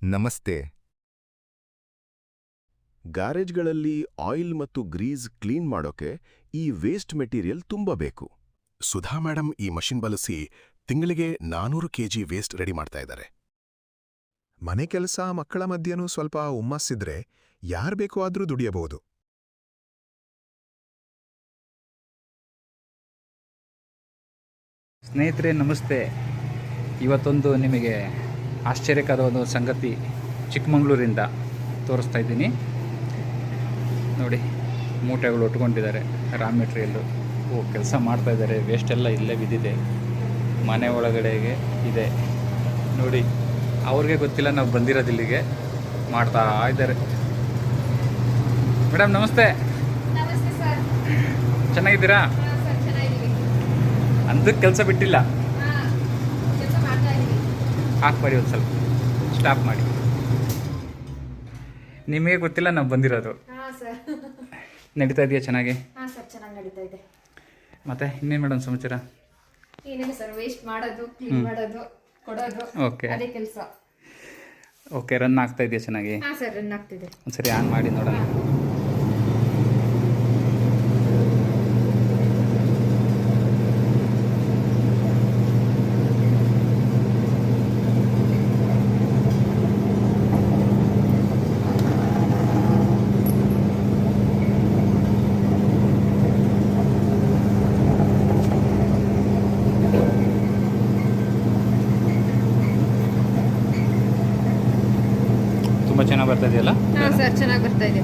ನಮಸ್ತೆ. ಗ್ಯಾರೇಜ್ಗಳಲ್ಲಿ ಆಯಿಲ್ ಮತ್ತು Greece clean ಮಾಡೋಕೆ ಈ ವೇಸ್ಟ್ ಮೆಟೀರಿಯಲ್ ತುಂಬ ಬೇಕು. ಸುಧಾ ಮೇಡಮ್ ಈ ಮಷಿನ್ ಬಳಸಿ ತಿಂಗಳಿಗೆ 400 ಕೆಜಿ ವೇಸ್ಟ್ ರೆಡಿ ಮಾಡ್ತಾ ಇದ್ದಾರೆ. ಮನೆ ಕೆಲಸ ಮಕ್ಕಳ ಮಧ್ಯನೂ ಸ್ವಲ್ಪ ಹುಮ್ಮಸ್ಸಿದ್ರೆ ಯಾರು ಬೇಕೋ ಆದ್ರೂ ದುಡಿಯಬಹುದು. ಸ್ನೇಹಿತರೆ ನಮಸ್ತೆ. ಇವತ್ತೊಂದು ನಿಮಗೆ ಆಶ್ಚರ್ಯಕರ ಒಂದು ಸಂಗತಿ ಚಿಕ್ಕಮಗಳೂರಿಂದ ತೋರಿಸ್ತಾ ಇದ್ದೀನಿ ನೋಡಿ. ಮೂಟೆಗಳು ಉಟ್ಕೊಂಡಿದ್ದಾರೆ, ರಾ ಮೆಟೀರಿಯಲ್ಲು ಕೆಲಸ ಮಾಡ್ತಾಯಿದ್ದಾರೆ. ವೇಸ್ಟೆಲ್ಲ ಇಲ್ಲೇ ಬಿದ್ದಿದೆ, ಮನೆ ಒಳಗಡೆಗೆ ಇದೆ ನೋಡಿ. ಅವ್ರಿಗೆ ಗೊತ್ತಿಲ್ಲ ನಾವು ಬಂದಿರೋದು ಇಲ್ಲಿಗೆ, ಮಾಡ್ತಾ ಇದ್ದಾರೆ. ಮೇಡಮ್ ನಮಸ್ತೆ. ನಮಸ್ತೆ ಸರ್. ಚೆನ್ನಾಗಿದ್ದೀರಾ? ಸರ್ ಚೆನ್ನಾಗಿದ್ದೀವಿ. ಅಂದಕ್ಕೆ ಕೆಲಸ ಬಿಟ್ಟಿಲ್ಲ. ಕೆಲಸ ಮಾಡ್ತಾ ಇದ್ದೀವಿ. ಹಾಕ್ಬೇಡಿ, ಒಂದು ಸ್ವಲ್ಪ ಸ್ಟಾಪ್ ಮಾಡಿ. ನಿಮಗೆ ಗೊತ್ತಿಲ್ಲ ನಾವು ಬಂದಿರೋದು. ಹಾಂ ಸರ್. ನಡೀತಾ ಇದೆಯಾ ಚೆನ್ನಾಗಿ? ಹಾಂ ಸರ್ ಚೆನ್ನಾಗಿ ನಡೀತಾ ಇದೆ. ಮತ್ತೆ ಇನ್ನೇನು ಮೇಡಮ್ ಸಮಾಚಾರ? ಏನಿಲ್ಲ ಸರ್, ವೇಸ್ಟ್ ಮಾಡೋದು, ಕ್ಲೀನ್ ಮಾಡೋದು, ಕೊಡೋದು, ಓಕೆ ಅದೇ ಕೆಲಸ. ಓಕೆ, ರನ್ ಆಗ್ತಾ ಇದೆಯಾ ಚೆನ್ನಾಗಿ? ಹಾಂ ಸರ್, ರನ್ ಆಗ್ತಿದೆ. ಒಂದ್ಸರಿ ಆನ್ ಮಾಡಿ ನೋಡೋಣ. ತುಂಬ ಚೆನ್ನಾಗಿ ಬರ್ತಾ ಇದೆಯಲ್ಲ? ಹಾಂ ಸರ್ ಚೆನ್ನಾಗಿ ಬರ್ತಾ ಇದೆ.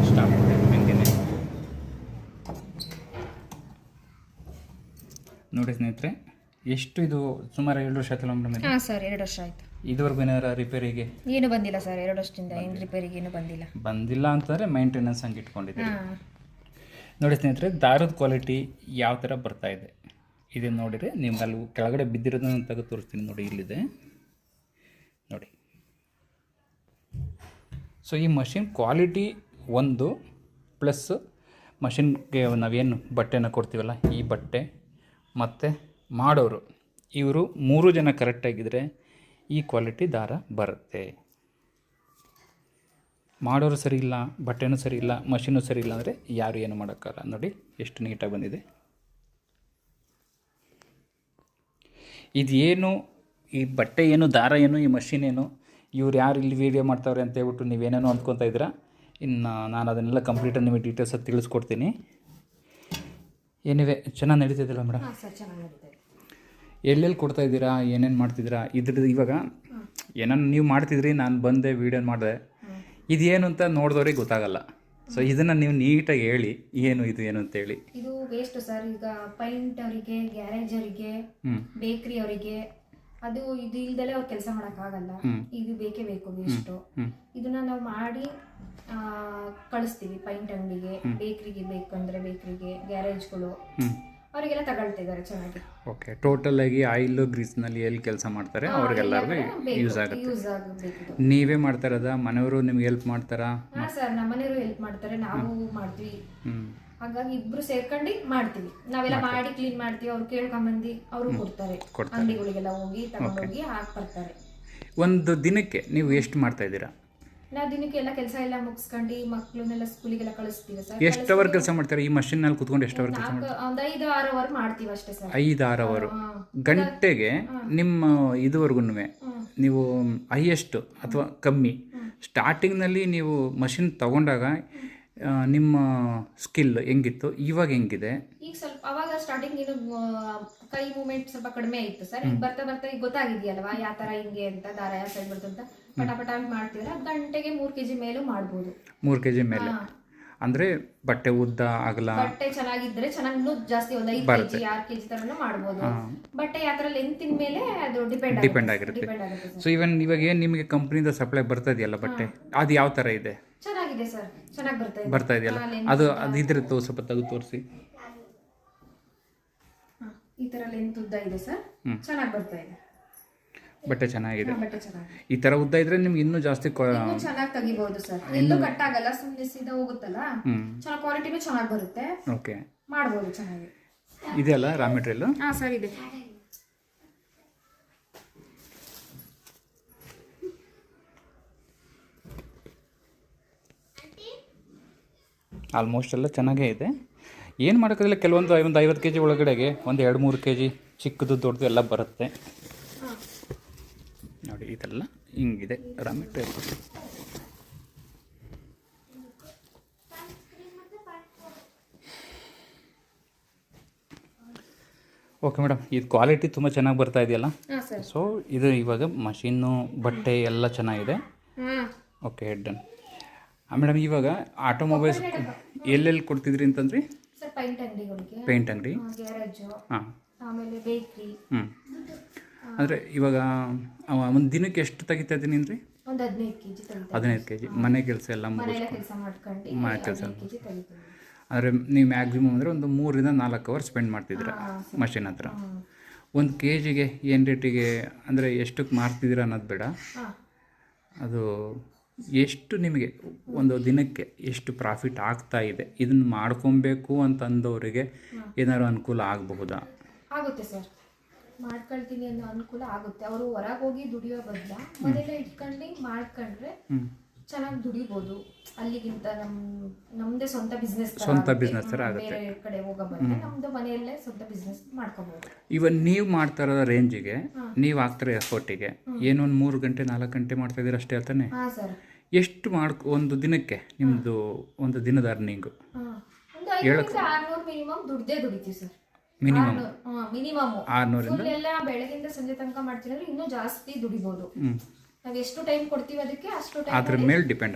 ಸ್ಟಾಪ್ ಹಂಗೇನೆ ನೋಡಿ ಸ್ನೇಹಿತರೆ. ಎಷ್ಟು ಇದು ಸುಮಾರು 2 ವರ್ಷ ಆಯ್ತಲ್ಲ ಮೇಡಮ್? ಹಾಂ ಸರ್ 2 ವರ್ಷ ಆಯಿತು. ಇದುವರೆಗೂ ಏನಾರ ರಿಪೇರಿಗೆ ಏನು ಬಂದಿಲ್ಲ ಸರ್. 2 ವರ್ಷದಿಂದ ಏನು ರಿಪೇರಿಗೆ ಏನು ಬಂದಿಲ್ಲ ಅಂತಂದರೆ ಮೈಂಟೆನೆನ್ಸ್ ಹಂಗೆ ಇಟ್ಕೊಂಡಿದ್ದೀರಿ. ಹಾಂ ನೋಡಿ ಸ್ನೇಹಿತರೆ, ದಾರದ ಕ್ವಾಲಿಟಿ ಯಾವ ಥರ ಬರ್ತಾ ಇದೆ ಇದನ್ನು ನೋಡಿದರೆ ನಿಮ್ಗೆ ಅಲ್ಲಿ ಕೆಳಗಡೆ ಬಿದ್ದಿರೋದನ್ನು ತೆಗೆದು ತೋರಿಸ್ತೀನಿ ನೋಡಿ. ಇಲ್ಲಿದೆ ನೋಡಿ. ಸೊ ಈ ಮಷಿನ್ ಕ್ವಾಲಿಟಿ ಒಂದು, ಪ್ಲಸ್ ಮಷಿನ್ಗೆ ನಾವೇನು ಬಟ್ಟೆನ ಕೊಡ್ತೀವಲ್ಲ, ಈ ಬಟ್ಟೆ ಮತ್ತು ಮಾಡೋರು, ಇವರು 3 ಜನ ಕರೆಕ್ಟಾಗಿದ್ದರೆ ಈ ಕ್ವಾಲಿಟಿ ದಾರ ಬರುತ್ತೆ. ಮಾಡೋರು ಸರಿ ಇಲ್ಲ, ಬಟ್ಟೆನೂ ಸರಿ ಇಲ್ಲ, ಮಷಿನೂ ಸರಿ ಇಲ್ಲ ಅಂದರೆ ಯಾರು ಏನು ಮಾಡೋಕ್ಕಾಗಲ್ಲ. ನೋಡಿ ಎಷ್ಟು ನೀಟಾಗಿ ಬಂದಿದೆ. ಇದೇನು ಈ ಬಟ್ಟೆ ಏನು, ದಾರ ಏನು, ಈ ಮಷಿನ್ ಏನು, ಇವ್ರು ಯಾರು ಇಲ್ಲಿ ವೀಡಿಯೋ ಮಾಡ್ತಾವ್ರೆ ಅಂತ ಹೇಳ್ಬಿಟ್ಟು ನೀವೇನೇನೋ ಅಂದ್ಕೊತಾ ಇದ್ದೀರಾ. ಇನ್ನು ನಾನು ಅದನ್ನೆಲ್ಲ ಕಂಪ್ಲೀಟಾಗಿ ನಿಮಗೆ ಡೀಟೇಲ್ಸಾಗಿ ತಿಳಿಸ್ಕೊಡ್ತೀನಿ. ಏನಿವೆ ಚೆನ್ನಾಗಿ ನಡೀತಿದ್ದಿಲ್ಲ ಮೇಡಮ್? ಹಾಂ ಸರ್ ಚೆನ್ನಾಗಿ ನಡೀತಾ ಇದೆ. ಎಲ್ಲೆಲ್ಲಿ ಕೊಡ್ತಾ ಇದ್ದೀರಾ, ಏನೇನು ಮಾಡ್ತಿದ್ದೀರಾ? ಇದ್ರದ್ದು ಇವಾಗ ಏನನ್ನು ನೀವು ಮಾಡ್ತಿದ್ರಿ, ನಾನು ಬಂದೆ ವೀಡಿಯೋ ಮಾಡಿದೆ, ಇದೇನು ಅಂತ ನೋಡಿದವ್ರಿಗೆ ಗೊತ್ತಾಗಲ್ಲ. ಸೊ ಇದನ್ನು ನೀವು ನೀಟಾಗಿ ಹೇಳಿ, ಏನು ಇದು ಏನು ಅಂತೇಳಿ. ಇದು ವೇಸ್ಟ್ ಸರ್. ಈಗ ಪೈಂಟ್ ಅವರಿಗೆ, ಗ್ಯಾರೇಜ್ ಅವರಿಗೆ, ಬೇಕ್ರಿ ಅವರಿಗೆ ಅದು ಇದು ಇಲ್ದಲೆ ಅವ್ರು ಕೆಲಸ ಮಾಡೋಕ್ಕಾಗಲ್ಲ. ಇದು ಬೇಕೇ ಬೇಕು ವೇಸ್ಟು. ಇದನ್ನ ನಾವು ಮಾಡಿ ಕಳಿಸ್ತೀವಿ ಪೈಂಟ್ ಅಂಗಡಿಗೆ, ಬೇಕ್ರಿಗೆ ಬೇಕಂದ್ರೆ ಬೇಕ್ರಿಗೆ, ಗ್ಯಾರೇಜ್ಗಳು ಅವರಿಗೆಲ್ಲ ತಗೊಳ್ತಿದ್ದಾರೆ ಚೆನ್ನಾಗಿ. ಓಕೆ, ಟೋಟಲಾಗಿ ಆಯಿಲ್ ಗ್ರೀಸ್ನಲ್ಲಿ ಎಲ್ಲಿ ಕೆಲಸ ಮಾಡ್ತಾರೆ ಅವ್ರಿಗೆಲ್ಲರಿಗೂ ಯೂಸ್ ಆಗುತ್ತೆ. ಯೂಸ್ ಆಗಬೇಕು. ನೀವೇ ಮಾಡ್ತಾ ಇರೋದಾ? ಮನೆಯವರು ನಿಮ್ಗೆ ಹೆಲ್ಪ್ ಮಾಡ್ತಾರಾ? ಹಾಂ ಸರ್, ನಮ್ಮ ಮನೆಯವರು ಹೆಲ್ಪ್ ಮಾಡ್ತಾರೆ, ನಾವು ಮಾಡ್ತೀವಿ. ಹಾಗಾಗಿ ಇಬ್ರು ಸೇರ್ಕೊಂಡು ಮಾಡ್ತೀವಿ. ನಾವೆಲ್ಲ ಮಾಡಿ ಕ್ಲೀನ್ ಮಾಡ್ತೀವಿ. ಅವ್ರು ಕೇಳ್ಕೊಂಬಂದು ಅವರು ಕೊಡ್ತಾರೆ. ಅಂಗಡಿಗಳಿಗೆಲ್ಲ ಹೋಗಿ ತಗೊಂಡೋಗಿ ಹಾಕಿ ಬರ್ತಾರೆ. ಒಂದು ದಿನಕ್ಕೆ ನೀವು ಎಷ್ಟು ಮಾಡ್ತಾ ಇದ್ದೀರಾ? ನಾವು ದಿನಕ್ಕೆ ಎಲ್ಲ ಕೆಲಸ ಎಲ್ಲ ಮುಗಿಸ್ಕೊಂಡು ಮಕ್ಕಳನ್ನೆಲ್ಲ ಸ್ಕೂಲಿಗೆಲ್ಲ ಕಳಿಸ್ತೀವಿ ಸರ್. ಎಷ್ಟು ಅವರ್ ಕೆಲಸ ಮಾಡ್ತಾರೆ ಈ ಮಷಿನ್ನಲ್ಲಿ ಕುತ್ಕೊಂಡು? ಎಷ್ಟು ಅವರ್ ಕೆಲಸ ಮಾಡ್ತಾರೆ? ಒಂದು 5-6 ಅವರ್ ಮಾಡ್ತೀವಿ ಅಷ್ಟೇ ಸರ್. 5-6 ಅವರು ಗಂಟೆಗೆ ನಿಮ್ಮ ಇದುವರೆಗೂ ನೀವು ಹೈಯೆಸ್ಟ್ ಅಥವಾ ಕಮ್ಮಿ ಸ್ಟಾರ್ಟಿಂಗ್ನಲ್ಲಿ ನೀವು ಮಷಿನ್ ತಗೊಂಡಾಗ ನಿಮ್ಮ ಸ್ಕಿಲ್ ಹೆಂಗಿತ್ತು, ಇವಾಗ ಹೆಂಗಿದೆ? ಈಗ ಸ್ವಲ್ಪ ಅವಾಗ ಸ್ಟಾರ್ಟಿಂಗ್ ಏನು ಕೈ ಮೂವ್ಮೆಂಟ್ ಸ್ವಲ್ಪ ಕಡಿಮೆ ಇತ್ತು ಸರ್. ಈಗ ಬರ್ತಾ ಬರ್ತಾ ಈಗ ಗೊತ್ತಾಗಿದೆಯಲ್ವಾ ಯಾವ ತರ ಹಿಂಗೆ ಅಂತ, ದಾರ ಯಾವ ಸೈಡ್ ಬರ್ತದೆ ಅಂತ ಪಟಾಪಟ ಮಾಡ್ತಿದ್ರೆ ಗಂಟೆಗೆ 3 kg ಮೇಲೂ ಮಾಡ್ಬೋದು. 3 kg ಮೇಲೆ ಅಂದ್ರೆ ಬಟ್ಟೆ ಉದ್ದ ಅಗಲ ಬಟ್ಟೆ ಚೆನ್ನಾಗಿದ್ರೆ ಚೆನ್ನಾಗಿ ಇನ್ನೂ ಜಾಸ್ತಿ ಒಂದು 5 kg 6 kg ತರನು ಮಾಡ್ಬೋದು. ಬಟ್ಟೆ ಯಾವ ತರ ಲೆಂತ್ ಮೇಲೆ ಅದು ಡಿಪೆಂಡ್ ಆಗಿರುತ್ತೆ. ಸೊ ಇವಾಗ ಏನು ನಿಮಗೆ ಕಂಪ್ನಿಯಿಂದ ಸಪ್ಲೈ ಬರ್ತಾ ಇದೆಯಲ್ಲ ಬಟ್ಟೆ, ಅದು ಯಾವ ತರ ಇದೆ? ಚೆನ್ನಾಗಿದೆ ಸರ್, ಚೆನ್ನಾಗಿ ಬರ್ತಾ ಇದೆಯಲ್ಲ. ಅದು ಇದ್ರೆ ಸ್ವಲ್ಪ ತೆಗೆದು ತೋರಿಸಿ. ತರ ಲೆಂತ್ ಉದ್ದ ಇದೆ ಸರ್, ಚೆನ್ನಾಗಿ ಬರ್ತಾ ಇದೆ. ಬಟ್ಟೆ ಚೆನ್ನಾಗಿದೆ. ಬಟ್ಟೆ ಚೆನ್ನಾಗಿದೆ. ಈ ಥರ ಉದ್ದ ಇದ್ರೆ ನಿಮ್ಗೆ ಇನ್ನೂ ಜಾಸ್ತಿ ಇನ್ನೂ ಚೆನ್ನಾಗಿ ತೆಗಿಬಹುದು ಸರ್. ಎಲ್ಲೂ ಕಟ್ ಆಗಲ್ಲ, ಸುಮ್ಮನೆ ಸೀದಾ ಹೋಗುತ್ತಲ್ಲ, ಚೆನ್ನಾಗಿ ಕ್ವಾಲಿಟಿನೂ ಚೆನ್ನಾಗಿ ಬರುತ್ತೆ. ಓಕೆ, ಮಾಡ್ಬೋದು ಚೆನ್ನಾಗಿ. ಇದೆಯಲ್ಲ ರಾ ಮೆಟೀರಿಯಲ್? ಹಾಂ ಸರ್ ಇದೆ. ಆಲ್ಮೋಸ್ಟ್ ಎಲ್ಲ ಚೆನ್ನಾಗೇ ಇದೆ. ಏನು ಮಾಡೋಕ್ಕಾಗಲ್ಲ, ಕೆಲವೊಂದು 50 kg ಒಳಗಡೆಗೆ ಒಂದು 2-3 kg ಚಿಕ್ಕದು ದೊಡ್ಡದು ಎಲ್ಲ ಬರುತ್ತೆ ನೋಡಿ. ಇದೆಲ್ಲ ಹಿಂಗಿದೆ ರಾ ಮೆಟೀರಿಯಲ್. ಓಕೆ ಮೇಡಮ್, ಇದು ಕ್ವಾಲಿಟಿ ತುಂಬ ಚೆನ್ನಾಗಿ ಬರ್ತಾ ಇದೆಯಲ್ಲ. ಸೊ ಇದು ಇವಾಗ ಮಷೀನು ಬಟ್ಟೆ ಎಲ್ಲ ಚೆನ್ನಾಗಿದೆ. Okay, done. ಮೇಡಮ್ ಇವಾಗ ಆಟೋಮೊಬೈಲ್ಸ್ ಎಲ್ಲೆಲ್ಲಿ ಕೊಡ್ತಿದ್ರಿ ಅಂತಂದ್ರಿ? ಸರ್ ಪೈಂಟ್ ಅಂಗಡಿಗಳಿಗೆ, ಪೇಂಟ್ ಅಂಗಡಿ, ಗ್ಯಾರೇಜು, ಹಾಂ, ಆಮೇಲೆ ಬೇಕ್ರಿ. ಅಂದರೆ ಇವಾಗ ಒಂದು ದಿನಕ್ಕೆ ಎಷ್ಟು ತೆಗಿತಾ ಇದ್ದೀನಿ ಅಂದರೆ? ಒಂದು 15 kg ತೆಗಿತೀನಿ. 15 kg ಮನೆ ಕೆಲಸ ಎಲ್ಲ ಮನೆಯಲ್ಲ ಕೆಲಸ ಮಾಡ್ಕೊಂಡು ಮನೆ ಕೆಲಸ. 15 kg ತೆಗಿತೀನಿ. ಅಂದರೆ ನೀವು ಮ್ಯಾಕ್ಸಿಮಮ್ ಅಂದರೆ ಒಂದು 3-4 ಅವರ್ ಸ್ಪೆಂಡ್ ಮಾಡ್ತಿದ್ದೀರ ಮಷಿನ್ ಹತ್ರ. ಒಂದು ಕೆ ಜಿಗೆ ಏನು ರೇಟಿಗೆ ಅಂದರೆ ಎಷ್ಟಕ್ಕೆ ಮಾರ್ತಿದ್ದೀರ ಅನ್ನೋದು ಬೇಡ, ಅದು ಎಷ್ಟು ನಿಮಗೆ ಒಂದು ದಿನಕ್ಕೆ ಎಷ್ಟು ಪ್ರಾಫಿಟ್ ಆಗ್ತಾ ಇದೆ, ಇದನ್ನು ಮಾಡ್ಕೊಬೇಕು ಅಂತಂದವರಿಗೆ ಏನಾದ್ರು ಅನುಕೂಲ ಆಗಬಹುದಾ? ಆಗುತ್ತೆ ಸರ್, ಮಾಡ್ಕೊಳ್ತೀನಿ ಅನ್ನೋ ಅನುಕೂಲ ಆಗುತ್ತೆ. ಅವರು ಹೊರಗೆ ಹೋಗಿ ದುಡಿಯೋ ಬದಲ ಮನೆಯಲ್ಲೇ ಇಟ್ಕೊಂಡು ಮಾಡ್ಕೊಂಡ್ರೆ ಚೆನ್ನಾಗಿ ದುಡಿಬೋದು. ಅಲ್ಲಿಗಿಂತ ನಮ್ದೇ ಸ್ವಂತ ಬಿಸ್ನೆಸ್ ಥರ ಆಗುತ್ತೆ. ಬೇರೆ ಕಡೆ ಹೋಗೋ ಬದಲು ನಮ್ದು ಮನೆಯಲ್ಲೇ ಸ್ವಂತ ಬಿಸ್ನೆಸ್ ಮಾಡ್ಕೋಬಹುದು. ಇವನ್ ನೀವು ಮಾಡ್ತಾ ಇರೋ ರೇಂಜಿಗೆ, ನೀವು ಆಗ್ತಿರೋ ಎಫರ್ಟಿಗೆ ಏನು ಒಂದು 3 ಗಂಟೆ 4 ಗಂಟೆ ಮಾಡ್ತಾ ಇದ್ದೀರ ಅಷ್ಟೇ ಹೇಳ್ತಾನೆ? ಹಾಂ ಸರ್. ಎಷ್ಟು ಒಂದು ದಿನಕ್ಕೆ ನಿಮ್ಮದು ಒಂದು ದಿನದ ಅರ್ನಿಂಗು? ಒಂದು 500-600 ಮಿನಿಮಮ್ ದುಡಿತೀವಿ ಸರ್. ಮಿನಿಮಮ್ 600 ಎಲ್ಲ ಬೆಳಗಿಂದ ಸಂಜೆ ತನಕ ಮಾಡ್ತೀವಿ ಅಂದ್ರೆ ಇನ್ನೂ ಜಾಸ್ತಿ ದುಡಿಬಹುದು. ನಾವು ಎಷ್ಟು ಟೈಮ್ ಕೊಡ್ತೀವಿ ಅದಕ್ಕೆ ಅಷ್ಟು ಟೈಮ್ ಅದ್ರ ಮೇಲೆ ಡಿಪೆಂಡ್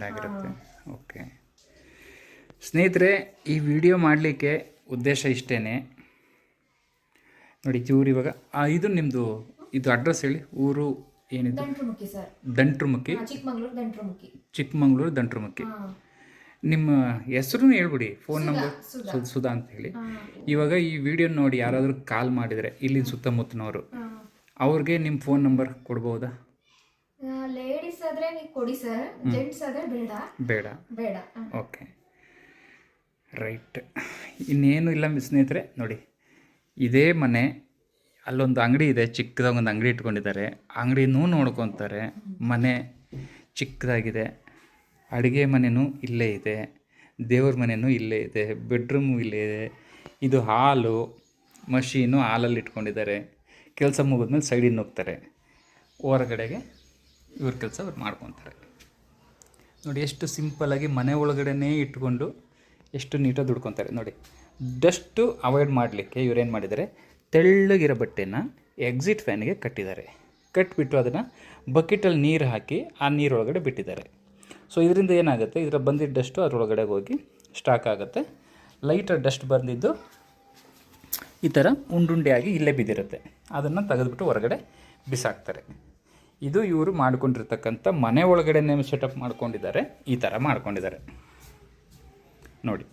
ಆಗಿರುತ್ತೆ. ಓಕೆ ಸ್ನೇಹಿತರೆ, ಈ ವಿಡಿಯೋ ಮಾಡಲಿಕ್ಕೆ ಉದ್ದೇಶ ಇಷ್ಟೇ ನೋಡಿ. ಇವ್ರು ಇವಾಗ ಇದು ನಿಮ್ಮದು ಇದು ಅಡ್ರೆಸ್ ಹೇಳಿ, ಊರು ಏನಿದೆ? ದಂಟ್ರಮುಖಿ ಸರ್. ದಂಟ್ರಮುಖಿ, ಚಿಕ್ಕಮಂಗ್ಳೂರು ದಂಟ್ರಮುಖಿ. ನಿಮ್ಮ ಹೆಸರು ಹೇಳ್ಬಿಡಿ, ಫೋನ್ ನಂಬರ್. ಸುಧಾ ಅಂತ ಹೇಳಿ. ಇವಾಗ ಈ ವಿಡಿಯೋ ನೋಡಿ ಯಾರಾದರೂ ಕಾಲ್ ಮಾಡಿದರೆ ಇಲ್ಲಿನ ಸುತ್ತಮುತ್ತನವರು, ಅವ್ರಿಗೆ ನಿಮ್ಮ ಫೋನ್ ನಂಬರ್ ಕೊಡ್ಬೋದಾ? ಲೇಡೀಸ್ ಆದ್ರೆ ನೀವು ಕೊಡಿ ಸರ್, ಜೆಂಟ್ಸ್ ಆದ್ರೆ ಬೇಡ. Okay, right. ಇನ್ನೇನು ಇಲ್ಲ ಸ್ನೇಹಿತರೆ ನೋಡಿ, ಇದೇ ಮನೆ, ಅಲ್ಲೊಂದು ಅಂಗಡಿ ಇದೆ, ಚಿಕ್ಕದಾಗ ಒಂದು ಅಂಗಡಿ ಇಟ್ಕೊಂಡಿದ್ದಾರೆ, ಅಂಗಡಿನೂ ನೋಡ್ಕೊತಾರೆ. ಮನೆ ಚಿಕ್ಕದಾಗಿದೆ, ಅಡುಗೆ ಮನೆಯೂ ಇಲ್ಲೇ ಇದೆ, ದೇವ್ರ ಮನೆಯೂ ಇಲ್ಲೇ ಇದೆ, ಬೆಡ್ರೂಮು ಇಲ್ಲೇ ಇದೆ. ಇದು ಹಾಲು, ಮಷೀನು ಹಾಲಲ್ಲಿ ಇಟ್ಕೊಂಡಿದ್ದಾರೆ. ಕೆಲಸ ಮುಗಿದ್ಮೇಲೆ ಸೈಡಿಗೆ ಹೋಗ್ತಾರೆ, ಹೊರಗಡೆಗೆ ಇವ್ರ ಕೆಲಸ ಅವ್ರು ಮಾಡ್ಕೊತಾರೆ. ನೋಡಿ ಎಷ್ಟು ಸಿಂಪಲ್ಲಾಗಿ ಮನೆ ಒಳಗಡೆನೇ ಇಟ್ಕೊಂಡು ಎಷ್ಟು ನೀಟಾಗಿ ದುಡ್ಕೊತಾರೆ ನೋಡಿ. ಡಸ್ಟು ಅವಾಯ್ಡ್ ಮಾಡಲಿಕ್ಕೆ ಇವ್ರೇನು ಮಾಡಿದ್ದಾರೆ, ತೆಳ್ಳಗಿರೋ ಬಟ್ಟೆನ ಎಕ್ಸಿಟ್ ಫ್ಯಾನಿಗೆ ಕಟ್ಟಿದ್ದಾರೆ. ಕಟ್ಟಿಬಿಟ್ಟು ಅದನ್ನು ಬಕೆಟಲ್ಲಿ ನೀರು ಹಾಕಿ ಆ ನೀರೊಳಗಡೆ ಬಿಟ್ಟಿದ್ದಾರೆ. ಸೊ ಇದರಿಂದ ಏನಾಗುತ್ತೆ, ಇದರ ಬಂದಿದ್ದ ಡಸ್ಟು ಅದರೊಳಗಡೆ ಹೋಗಿ ಸ್ಟಾಕ್ ಆಗುತ್ತೆ. ಲೈಟಾಗಿ ಡಸ್ಟ್ ಬಂದಿದ್ದು ಈ ಥರ ಉಂಡುಂಡೆಯಾಗಿ ಇಲ್ಲೇ ಬಿದ್ದಿರುತ್ತೆ. ಅದನ್ನು ತೆಗೆದುಬಿಟ್ಟು ಹೊರಗಡೆ ಬಿಸಾಕ್ತಾರೆ. ಇದು ಇವರು ಮಾಡ್ಕೊಂಡಿರ್ತಕ್ಕಂಥ ಮನೆ ಒಳಗಡೆ ಸೆಟಪ್ ಮಾಡ್ಕೊಂಡಿದ್ದಾರೆ. ಈ ಥರ ಮಾಡ್ಕೊಂಡಿದ್ದಾರೆ ನೋಡಿ.